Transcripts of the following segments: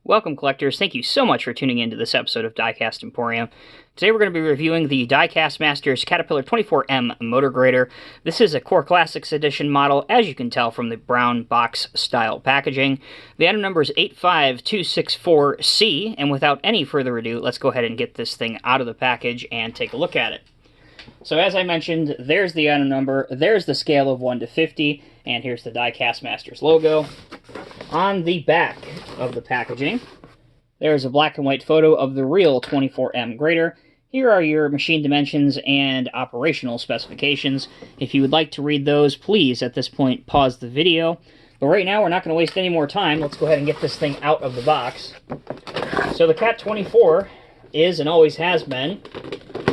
Welcome, collectors. Thank you so much for tuning in to this episode of Diecast Emporium. Today we're going to be reviewing the Diecast Masters Caterpillar 24M motor grader. This is a Core Classics Edition model, as you can tell from the brown box style packaging. The item number is 85264C, and without any further ado, let's go ahead and get this thing out of the package and take a look at it. So as I mentioned, there's the item number, there's the scale of 1 to 50, and here's the Diecast Masters logo. On the back of the packaging, there's a black and white photo of the real 24M grader. Here are your machine dimensions and operational specifications. If you would like to read those, please, at this point, pause the video. But right now, we're not going to waste any more time. Let's go ahead and get this thing out of the box. So the Cat 24 is, and always has been,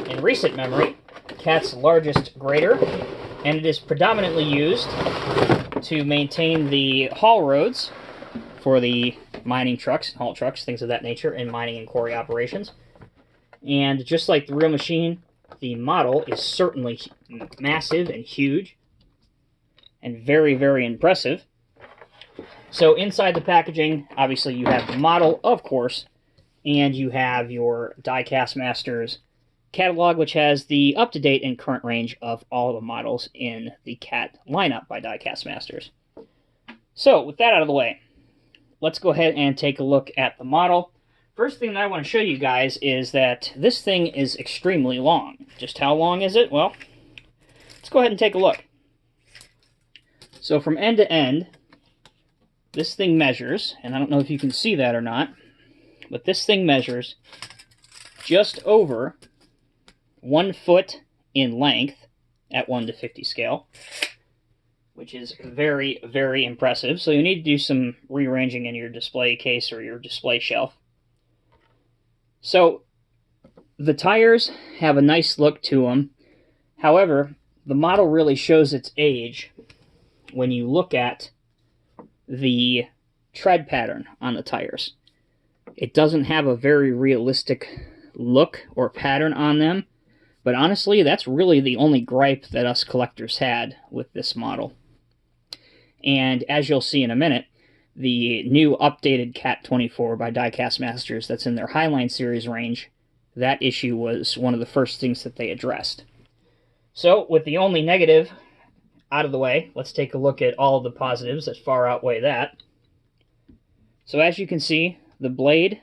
in recent memory, Cat's largest grader, and it is predominantly used to maintain the haul roads for the mining trucks, haul trucks, things of that nature, in mining and quarry operations. And just like the real machine, the model is certainly massive and huge, and very, very impressive. So inside the packaging, obviously you have the model, of course, and you have your Diecast Masters catalog, which has the up-to-date and current range of all the models in the Cat lineup by Diecast Masters. So, with that out of the way, let's go ahead and take a look at the model. First thing that I want to show you guys is that this thing is extremely long. Just how long is it? Well, let's go ahead and take a look. So from end to end, this thing measures, and I don't know if you can see that or not, but this thing measures just over 1 foot in length at 1 to 50 scale, which is very, very impressive. So you need to do some rearranging in your display case or your display shelf. So the tires have a nice look to them. However, the model really shows its age when you look at the tread pattern on the tires. It doesn't have a very realistic look or pattern on them. But honestly, that's really the only gripe that us collectors had with this model. And as you'll see in a minute, the new updated Cat 24 by Diecast Masters that's in their Highline series range, that issue was one of the first things that they addressed. So, with the only negative out of the way, let's take a look at all of the positives that far outweigh that. So as you can see, the blade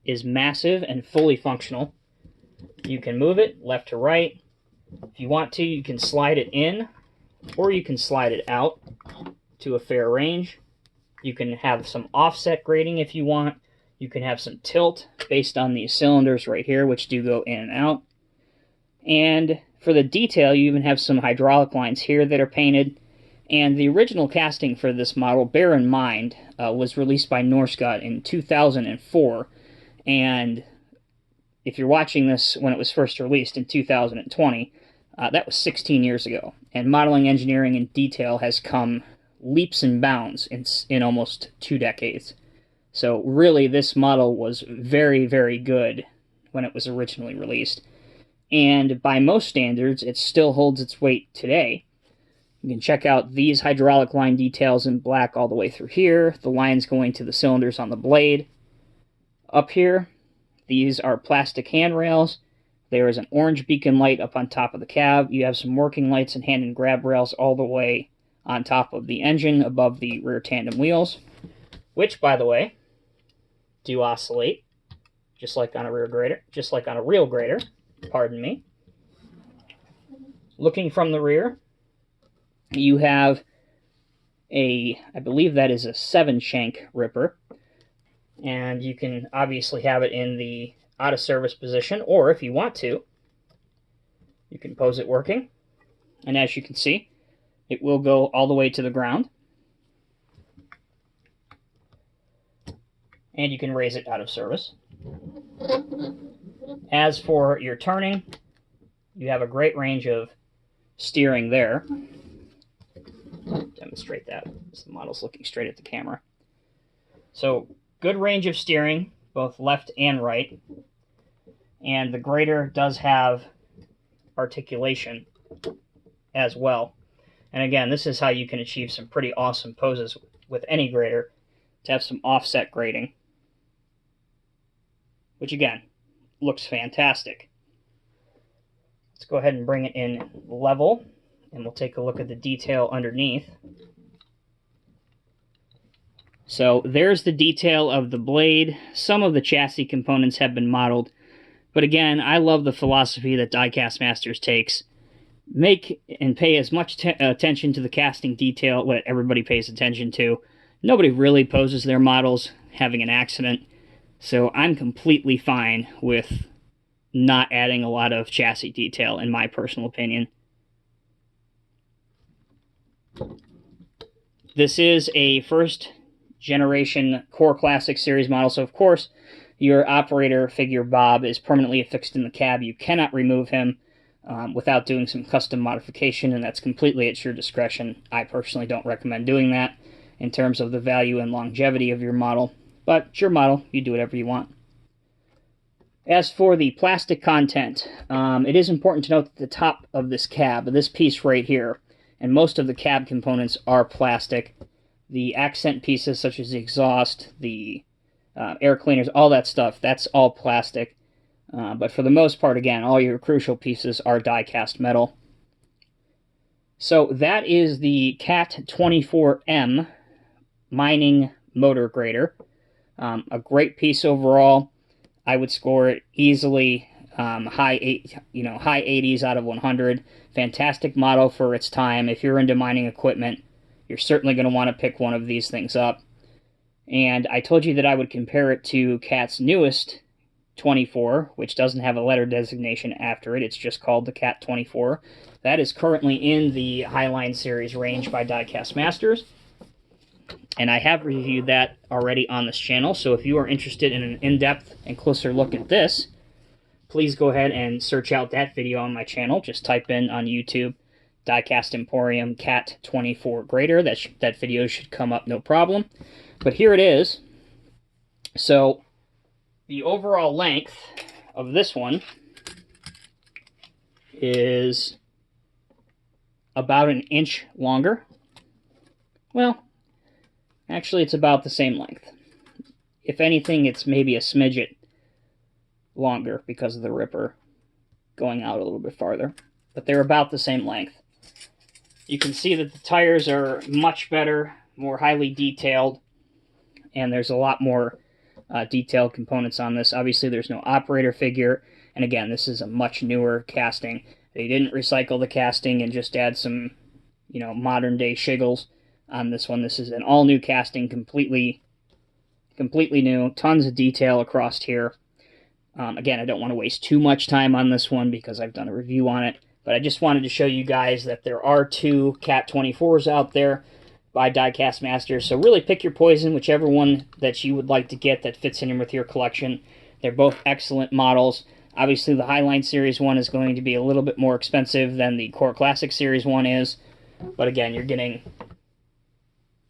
is massive and fully functional. You can move it left to right. If you want to, you can slide it in, or you can slide it out to a fair range. You can have some offset grading if you want. You can have some tilt based on these cylinders right here, which do go in and out. And for the detail, you even have some hydraulic lines here that are painted. And the original casting for this model, bear in mind, was released by Norscot in 2004. And if you're watching this when it was first released in 2020, that was 16 years ago. And modeling, engineering, and detail has come leaps and bounds in almost 2 decades. So really, this model was very, very good when it was originally released. And by most standards, it still holds its weight today. You can check out these hydraulic line details in black all the way through here. The lines going to the cylinders on the blade. Up here, these are plastic handrails. There is an orange beacon light up on top of the cab. You have some working lights and hand and grab rails all the way on top of the engine above the rear tandem wheels, which, by the way, do oscillate, just like on a rear grader, just like on a real grader, pardon me. Looking from the rear, you have I believe that is a 7-shank ripper. And you can obviously have it in the out-of-service position, or if you want to, you can pose it working. And as you can see, it will go all the way to the ground. And you can raise it out of service. As for your turning, you have a great range of steering there. Demonstrate that, as the model's looking straight at the camera. So, good range of steering, both left and right. And the grader does have articulation as well. And again, this is how you can achieve some pretty awesome poses with any grader, to have some offset grading. which again, looks fantastic. Let's go ahead and bring it in level, and we'll take a look at the detail underneath. So there's the detail of the blade. Some of the chassis components have been modeled, but again, I love the philosophy that Diecast Masters takes. Make and pay as much attention to the casting detail, what everybody pays attention to. Nobody really poses their models having an accident, so I'm completely fine with not adding a lot of chassis detail, in my personal opinion. This is a first generation Core Classic Series model, so of course your operator figure Bob is permanently affixed in the cab. You cannot remove him without doing some custom modification, and that's completely at your discretion. I personally don't recommend doing that in terms of the value and longevity of your model, but it's your model, you do whatever you want. As for the plastic content, it is important to note that the top of this cab, this piece right here, and most of the cab components are plastic. The accent pieces such as the exhaust, the air cleaners, all that stuff, that's all plastic. But for the most part, again, all your crucial pieces are die-cast metal. So that is the Cat 24M mining motor grader. A great piece overall. I would score it easily high 80s out of 100. Fantastic model for its time. If you're into mining equipment, you're certainly going to want to pick one of these things up. And I told you that I would compare it to Cat's newest 24, which doesn't have a letter designation after it. It's just called the Cat 24. That is currently in the Highline series range by Diecast Masters. And I have reviewed that already on this channel, so if you are interested in an in-depth and closer look at this, please go ahead and search out that video on my channel. Just type in on YouTube, Diecast Emporium Cat 24 Grader. That video should come up no problem. But here it is. So the overall length of this one is about an inch longer. Well, actually, it's about the same length. If anything, it's maybe a smidget longer because of the ripper going out a little bit farther. But they're about the same length. You can see that the tires are much better, more highly detailed, and there's a lot more detailed components on this. Obviously, there's no operator figure, and again, this is a much newer casting. They didn't recycle the casting and just add some, modern-day shiggles on this one. This is an all-new casting, completely new. Tons of detail across here. Again, I don't want to waste too much time on this one because I've done a review on it, but I just wanted to show you guys that there are two Cat 24s out there by Diecast Masters, so really pick your poison, whichever one that you would like to get that fits in with your collection. They're both excellent models. Obviously, the Highline Series one is going to be a little bit more expensive than the Core Classic Series one is, but again, you're getting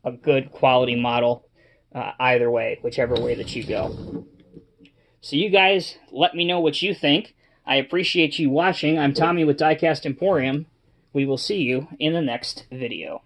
a good quality model either way, whichever way that you go. So you guys, let me know what you think. I appreciate you watching. I'm Tommy with Diecast Emporium. We will see you in the next video.